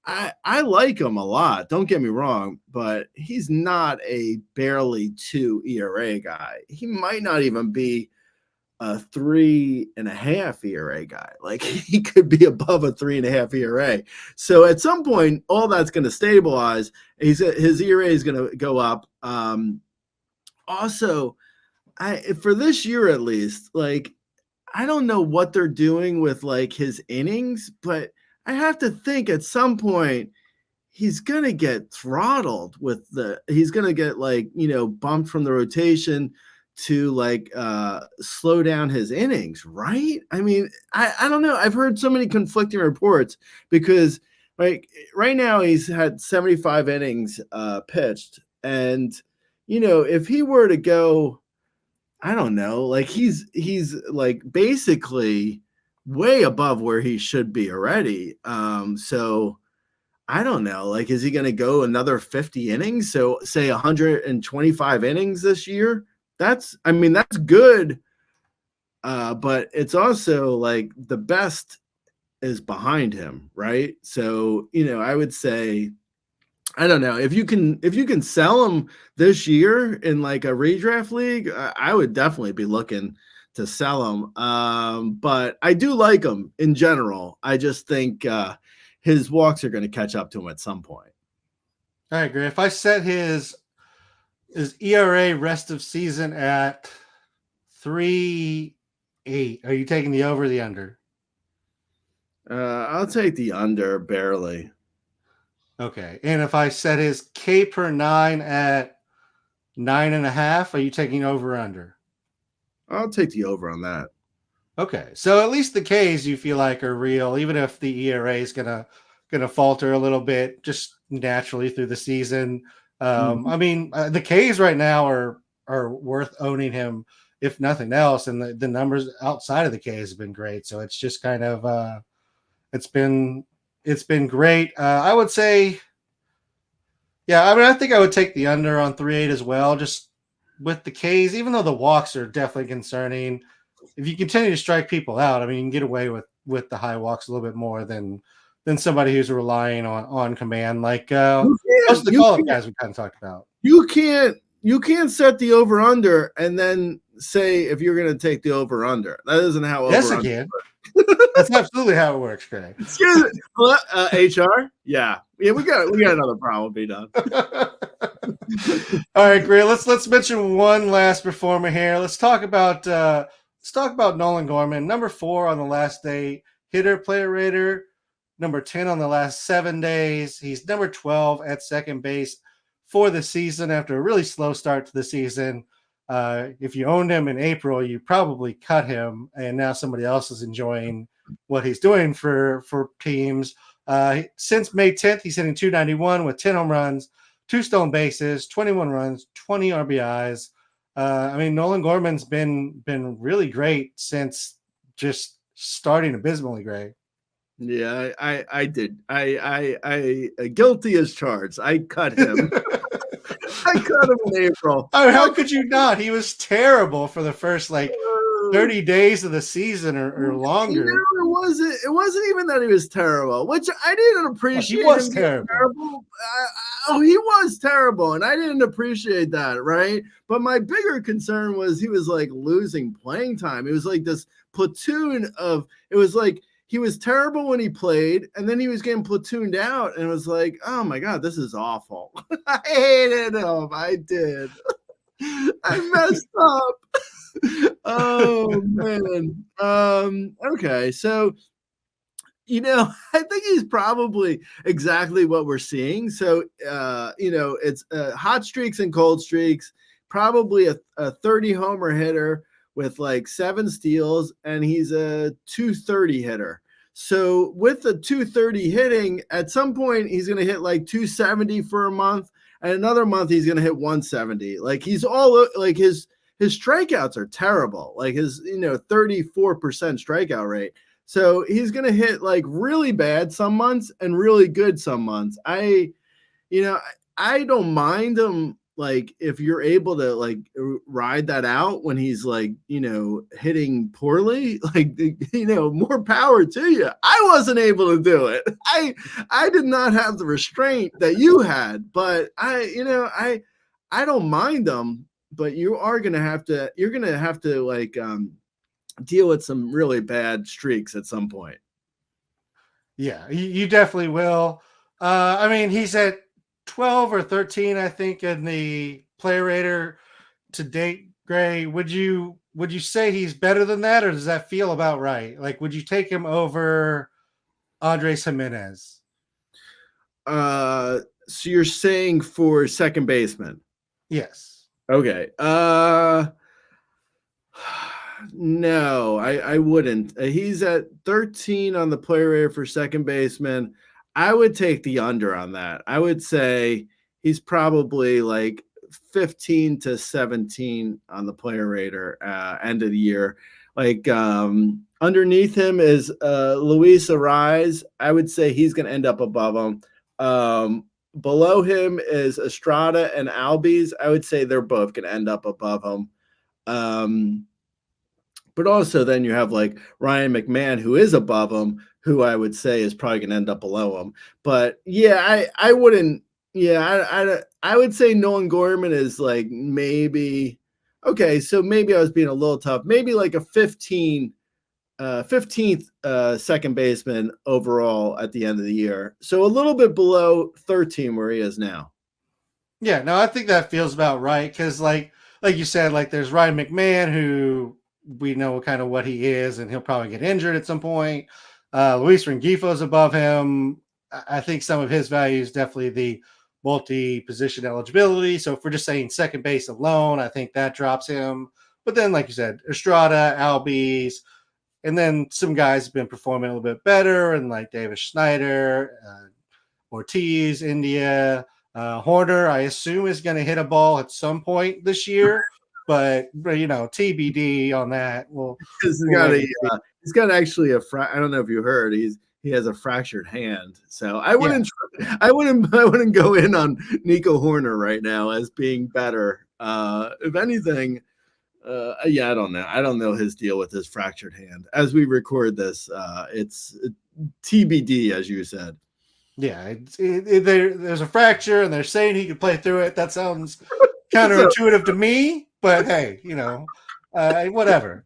I like him a lot, don't get me wrong, but he's not a barely 2 ERA guy. He might not even be a 3.5 ERA guy. Like he could be above a 3.5 ERA. So at some point, all that's going to stabilize. His ERA is going to go up. Also, for this year at least, like I don't know what they're doing with like his innings, but I have to think at some point he's going to get throttled with he's going to get like, bumped from the rotation to like slow down his innings, right? I mean, I don't know. I've heard so many conflicting reports because like right now he's had 75 innings pitched. And, if he were to go, I don't know, like he's like basically way above where he should be already. So I don't know, like, is he going to go another 50 innings? So say 125 innings this year. That's good. But it's also like the best is behind him. Right. So, I would say, I don't know if you can sell him this year in like a redraft league, I would definitely be looking to sell him. But I do like him in general. I just think his walks are going to catch up to him at some point. I agree. If I set his ERA rest of season at 3.8, are you taking the over or the under? I'll take the under barely. Okay. And if I set his K per 9 at 9.5, are you taking over or under? I'll take the over on that. Okay. So at least the Ks you feel like are real, even if the ERA is gonna falter a little bit just naturally through the season. I mean, the Ks right now are worth owning him, if nothing else. And the numbers outside of the Ks have been great. So it's just kind of it's been great. I would say, yeah, I mean, I think I would take the under on 3.8 as well, just with the Ks, even though the walks are definitely concerning. If you continue to strike people out, I mean, you can get away with the high walks a little bit more than somebody who's relying on command, like most of the call-up guys we kind of talked about. You can't set the over-under and then say if you're going to take the over-under. That isn't how over-under. Yes, I can. That's absolutely how it works, Craig. Excuse me. HR? Yeah, we got another problem be done. All right, great. Let's mention one last performer here. Let's talk about Nolan Gorman, number 4 on the last day, hitter, player rater, number 10 on the last 7 days. He's number 12 at second base for the season after a really slow start to the season. If you owned him in April, you probably cut him, and now somebody else is enjoying what he's doing for teams. Since May 10th, he's hitting .291 with 10 home runs, 2 stolen bases, 21 runs, 20 RBIs. I mean, Nolan Gorman's been really great since just starting abysmally great. Yeah, I did. I guilty as charged. I cut him. I cut him in April. Oh, how could you not? He was terrible for the first 30 days of the season or longer. It wasn't even that he was terrible, which I didn't appreciate. He was terrible. He was terrible, and I didn't appreciate that, right? But my bigger concern was he was like losing playing time. It was like this platoon of. It was like he was terrible when he played, and then he was getting platooned out, and it was like, oh my God, this is awful. I hated him. I did. I messed up. Oh man. Okay, so I think he's probably exactly what we're seeing. So it's hot streaks and cold streaks, probably a 30 homer hitter with like 7 steals, and he's a 230 hitter. So with the 230 hitting, at some point he's going to hit like 270 for a month, and another month he's going to hit 170. Like he's all like his strikeouts are terrible. Like his 34% strikeout rate. So he's going to hit like really bad some months and really good some months. I don't mind him. Like if you're able to like ride that out when he's like, hitting poorly, like, more power to you. I wasn't able to do it. I did not have the restraint that you had, but I don't mind them, but you're going to have to like, deal with some really bad streaks at some point. Yeah, you definitely will. I mean, he's at 12 or 13, I think, in the player rater to date. Gray, would you say he's better than that, or does that feel about right? Like, would you take him over Andres Jimenez? So you're saying for second baseman? Yes. Okay. No, I wouldn't. He's at 13 on the player rater for second baseman. I would take the under on that. I would say he's probably like 15 to 17 on the player rater end of the year. Like underneath him is Luis Ariz. I would say he's going to end up above him. Below him is Estrada and Albies. I would say they're both going to end up above him. But also then you have like Ryan McMahon, who is above him, who I would say is probably going to end up below him. But yeah, I wouldn't. Yeah, I would say Nolan Gorman is like maybe okay. So maybe I was being a little tough. Maybe like a 15th second baseman overall at the end of the year. So a little bit below 13 where he is now. Yeah, no, I think that feels about right because like you said, like there's Ryan McMahon who we know kind of what he is, and he'll probably get injured at some point. Luis Rengifo's above him. I think some of his value is definitely the multi-position eligibility. So if we're just saying second base alone, I think that drops him. But then, like you said, Estrada, Albies, and then some guys have been performing a little bit better, and like Davis Schneider, Ortiz, India, Horner, I assume is going to hit a ball at some point this year. But you know, TBD on that. Well, he's got actually I don't know if you heard, he has a fractured hand. So I wouldn't go in on Nico Horner right now as being better. If anything, yeah, I don't know. I don't know his deal with his fractured hand. As we record this, it's TBD, as you said. Yeah, there's a fracture, and they're saying he could play through it. That sounds counterintuitive to me. But hey, you know, whatever.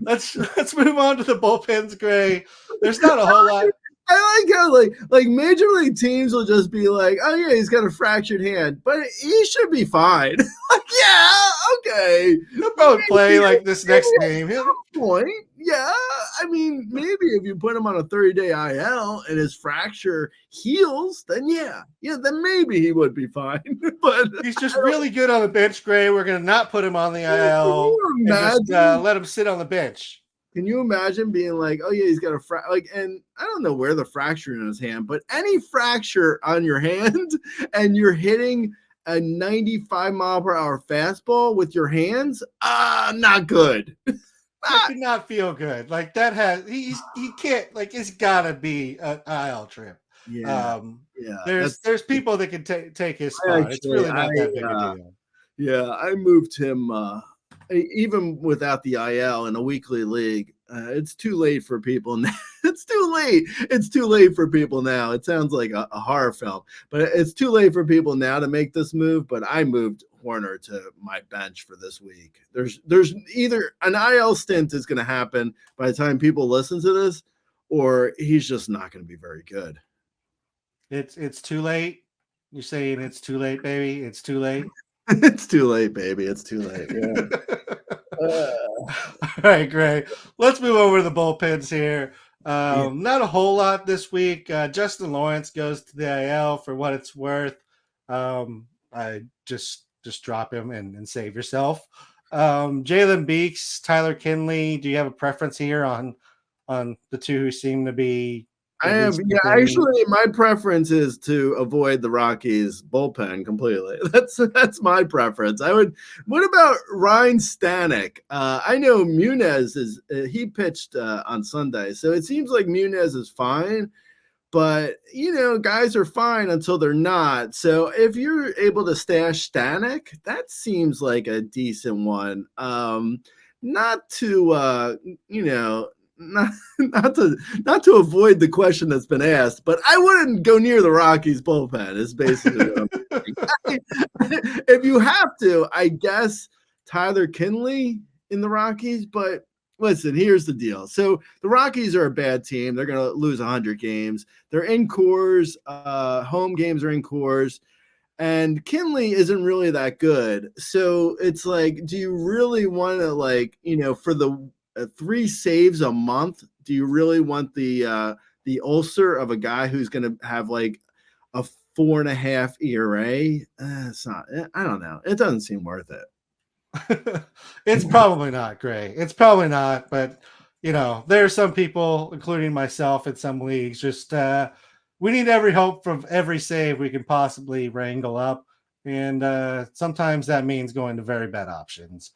Let's move on to the bullpens, Gray. There's not a whole lot. I like how like major league teams will just be like, oh yeah, he's got a fractured hand, but he should be fine. Like, yeah, okay. He'll probably play like this next game. Point. Yeah, I mean, maybe if you put him on a 30-day IL and his fracture heals, then then maybe he would be fine. But he's just really good on the bench, Gray. We're gonna not put him on the IL and just let him sit on the bench. Can you imagine being like, oh yeah, he's got a and I don't know where the fracture in his hand, but any fracture on your hand and you're hitting a 95-mile-per-hour fastball with your hands, not good. I could not feel good. Like that he can't, like, it's gotta be an IL trip. Yeah. There's people that can take his spot. It's really not that big a deal. Yeah, I moved him even without the IL in a weekly league. It's too late for people now. It's too late for people now. It sounds like a horror film, but it's too late for people now to make this move. But I moved Horner to my bench for this week. There's either an IL stint is going to happen by the time people listen to this, or he's just not going to be very good. It's too late. You're saying it's too late, baby. It's too late. It's too late, baby. It's too late. Yeah. All right, great. Let's move over to the bullpens here. Not a whole lot this week. Justin Lawrence goes to the IL for what it's worth. I just drop him and save yourself. Jalen Beeks, Tyler Kinley. Do you have a preference here on the two who seem to be? I have, actually, my preference is to avoid the Rockies bullpen completely. That's my preference. What about Ryan Stanek? I know Munez he pitched on Sunday, so it seems like Munez is fine, but guys are fine until they're not. So if you're able to stash Stanek, that seems like a decent one. Not to not to avoid the question that's been asked, but I wouldn't go near the Rockies bullpen is basically what I'm saying. If you have to, I guess Tyler Kinley in the Rockies, but listen, here's the deal. So the Rockies are a bad team. They're going to lose 100 games. They're in cores. Home games are in cores. And Kinley isn't really that good. So it's like, do you really want to, like, for the 3 saves a month, do you really want the ulcer of a guy who's going to have like a 4.5 ERA? It's not, I don't know. It doesn't seem worth it. It's probably not, Gray. It's probably not, but there are some people, including myself in some leagues, just we need every hope from every save we can possibly wrangle up. And sometimes that means going to very bad options.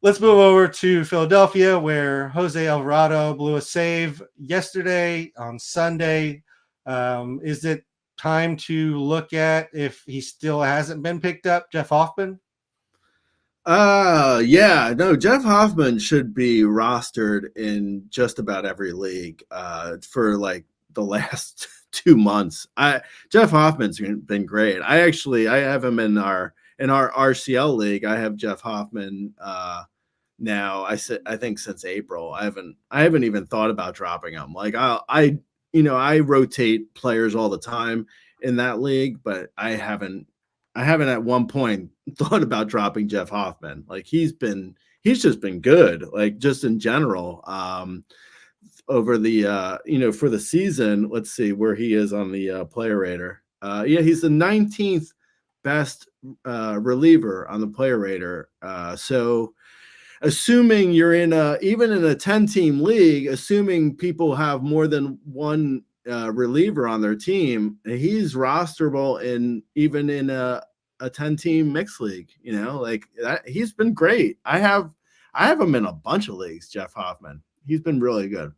Let's move over to Philadelphia, where Jose Alvarado blew a save yesterday on Sunday. Is it time to look at, if he still hasn't been picked up, Jeff Hoffman? Yeah, no, Jeff Hoffman should be rostered in just about every league for like the last 2 months. Jeff Hoffman's been great. I have him in our RCL league. I have Jeff Hoffman now. I think since April. I haven't even thought about dropping him. Like I rotate players all the time in that league, but I haven't at one point thought about dropping Jeff Hoffman. Like he's just been good, like just in general. Over the for the season, let's see where he is on the player rater. He's the 19th best reliever on the player rater. So assuming you're even in a 10-team league, assuming people have more than one reliever on their team, he's rosterable even in a 10-team mixed league. Like that, he's been great. I have him in a bunch of leagues. Jeff Hoffman, he's been really good.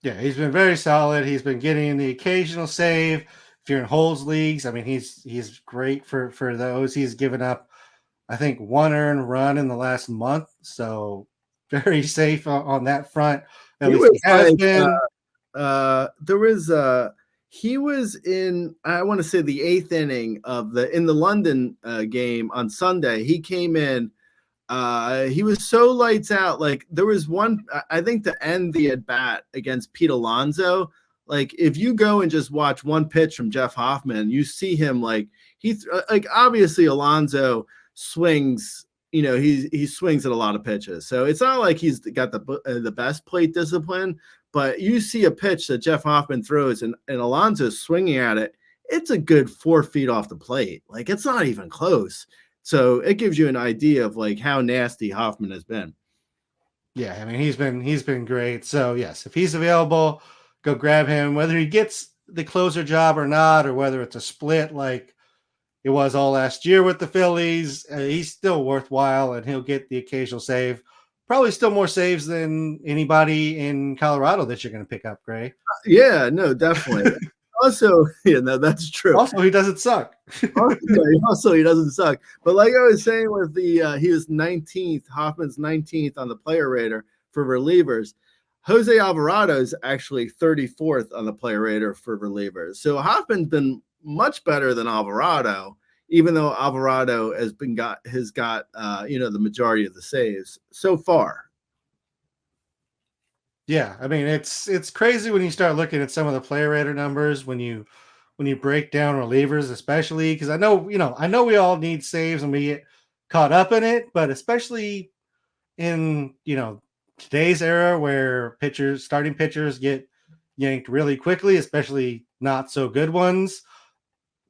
Yeah, he's been very solid. He's been getting the occasional save. If you're in holds leagues, I mean, he's great for those. He's given up, I think, 1 earned run in the last month, so very safe on that front. At least he has been. He was in, I want to say, the 8th inning in the London game on Sunday. He came in. He was so lights out. Like there was one, I think, to end the at bat against Pete Alonso. Like if you go and just watch one pitch from Jeff Hoffman, you see him like obviously Alonso swings. He swings at a lot of pitches, so it's not like he's got the best plate discipline. But you see a pitch that Jeff Hoffman throws and Alonso's swinging at it. It's a good 4 feet off the plate. Like it's not even close. So it gives you an idea of like how nasty Hoffman has been. Yeah, I mean he's been great. So yes, if he's available, go grab him. Whether he gets the closer job or not, or whether it's a split like it was all last year with the Phillies, he's still worthwhile, and he'll get the occasional save. Probably still more saves than anybody in Colorado that you're going to pick up, Gray. Yeah, no, definitely. Also, no, that's true. Also, he doesn't suck. also, he doesn't suck. But like I was saying with he was 19th, Hoffman's 19th on the player rater for relievers. Jose Alvarado is actually 34th on the player rater for relievers. So Hoffman's been much better than Alvarado, even though Alvarado has got the majority of the saves so far. Yeah, I mean it's crazy when you start looking at some of the player rater numbers when you break down relievers, especially because I know we all need saves and we get caught up in it, but especially in today's era where starting pitchers get yanked really quickly, especially not so good ones.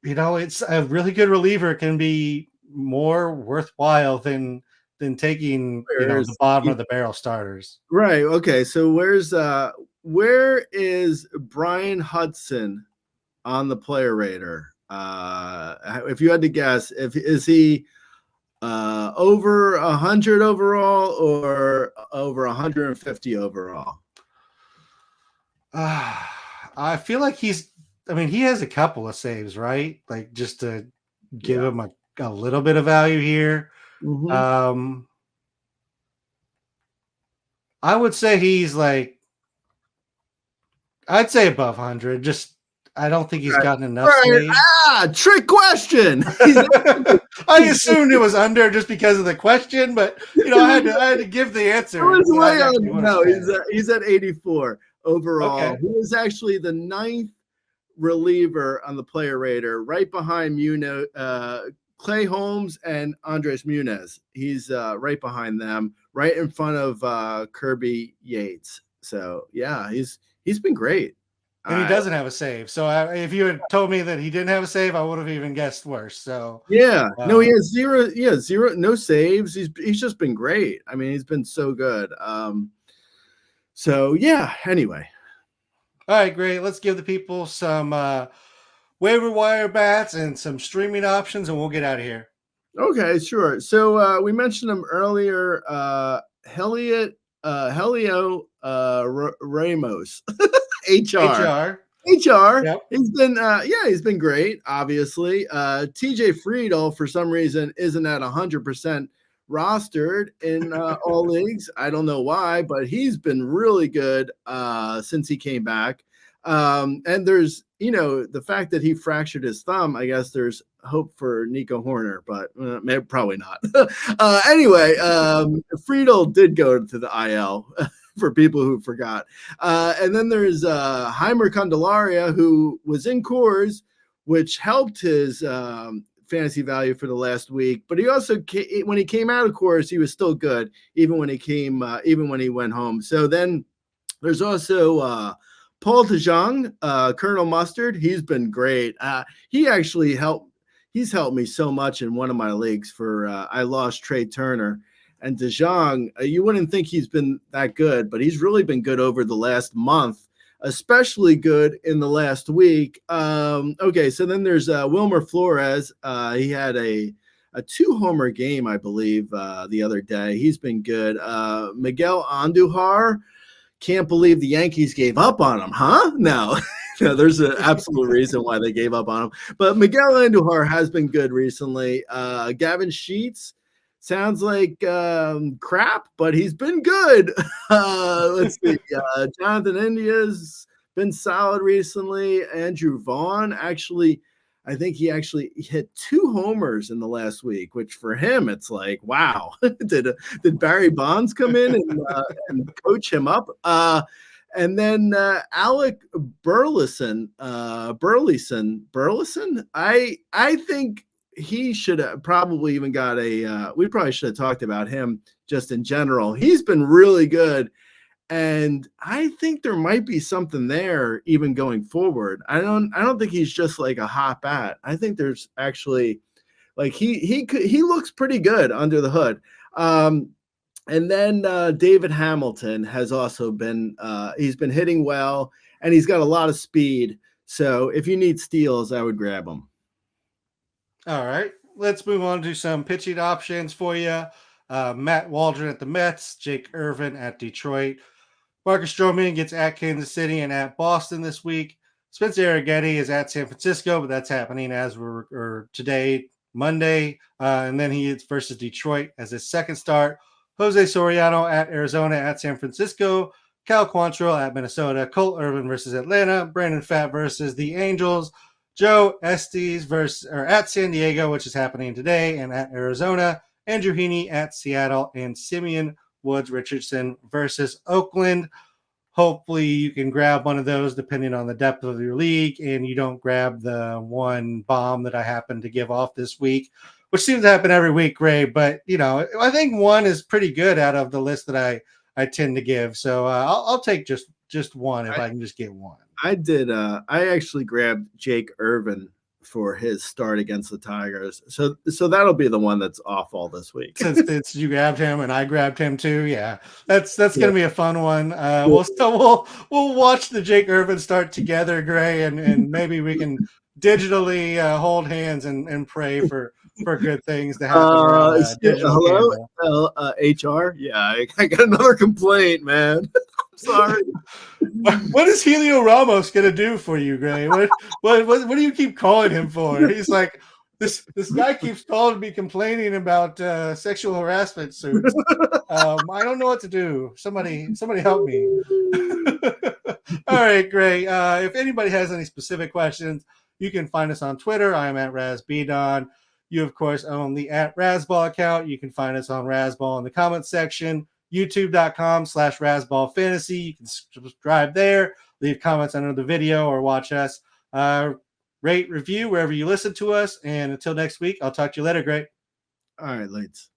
It's a really good reliever can be more worthwhile than taking the bottom of the barrel starters. Right. Okay. So where is Brian Hudson on the player rater? If you had to guess, is he over 100 overall or over 150 overall? I feel like he has a couple of saves, right? Like just to give him a little bit of value here. Mm-hmm. I would say he's like, I'd say above 100. Just I don't think he's gotten enough Right. saves. Trick question. I assumed it was under just because of the question, but I had to give the answer. No, he's at 84 overall. Okay. He was actually the 9th reliever on the player rater, right behind Clay Holmes and Andres Muniz. He's right behind them, right in front of Kirby Yates. So yeah, he's been great. And he doesn't have a save. So if you had told me that he didn't have a save, I would have even guessed worse. So yeah, no, he has zero. Yeah, zero, no saves. He's just been great. I mean, he's been so good. So yeah. Anyway. All right, great. Let's give the people some waiver wire bats and some streaming options, and we'll get out of here. Okay, sure. So we mentioned him earlier. Heliot Ramos. HR. Yep. He's been great, obviously. TJ Friedel, for some reason, isn't at 100% rostered in all leagues. I don't know why, but he's been really good since he came back. And there's, the fact that he fractured his thumb, I guess there's hope for Nico Horner, but maybe probably not. Anyway, Friedel did go to the IL. For people who forgot. And then there's Heimer Candelaria, who was in Coors, which helped his fantasy value for the last week. But he also, when he came out of Coors, he was still good, even when he went home. So then there's also Paul DeJong, Colonel Mustard. He's been great. He's helped me so much in one of my leagues I lost Trey Turner. And DeJong, you wouldn't think he's been that good, but he's really been good over the last month, especially good in the last week. Okay, so then there's Wilmer Flores. He had a 2-homer game, I believe, the other day. He's been good. Miguel Andujar, can't believe the Yankees gave up on him, huh? No. No, there's an absolute reason why they gave up on him. But Miguel Andujar has been good recently. Gavin Sheets, sounds like crap, but he's been good. Let's see. Jonathan India's been solid recently. Andrew Vaughn, I think he actually hit 2 homers in the last week, which for him, it's like, wow. Did Barry Bonds come in and coach him up? And then Alec Burleson, I think he should have probably even got we probably should have talked about him just in general. He's been really good. And I think there might be something there even going forward. I don't think he's just like a hot bat. I think there's actually like he looks pretty good under the hood. And then David Hamilton has also been he's been hitting well, and he's got a lot of speed. So if you need steals, I would grab him. All right, let's move on to some pitching options for you. Matt Waldron at the Mets, Jake Irvin at Detroit. Marcus Stroman gets at Kansas City and at Boston this week. Spencer Arrighetti is at San Francisco, but that's happening as we're today, Monday. And then he is versus Detroit as his second start. Jose Soriano at Arizona at San Francisco. Cal Quantrill at Minnesota. Colt Irvin versus Atlanta. Brandon Pfaadt versus the Angels. Joe Estes at San Diego, which is happening today, and at Arizona. Andrew Heaney at Seattle, and Simeon Woods Richardson versus Oakland. Hopefully you can grab one of those depending on the depth of your league, and you don't grab the one bomb that I happen to give off this week, which seems to happen every week, Ray. But, I think one is pretty good out of the list that I tend to give. So I'll take just one if I can just get one. I did. I actually grabbed Jake Irvin for his start against the Tigers. So that'll be the one that's off all this week. Since you grabbed him and I grabbed him too. Yeah, that's going to be a fun one. We'll watch the Jake Irvin start together, Gray, and maybe we can digitally hold hands and pray for good things to happen. Hello, HR. Yeah, I got another complaint, man. Sorry. What is Heliot Ramos gonna do for you, Gray? What do you keep calling him for? He's like, this guy keeps calling me complaining about sexual harassment suits. I don't know what to do. Somebody help me. All All right, great. If anybody has any specific questions, you can find us on Twitter. I'm at RazBdon. You, of course, own the at Razzball account. You can find us on Razzball in the comments section, youtube.com/Razzball Fantasy. You can subscribe there, leave comments under the video, or watch us. Rate, review wherever you listen to us. And until next week, I'll talk to you later. Great. All right, Lates.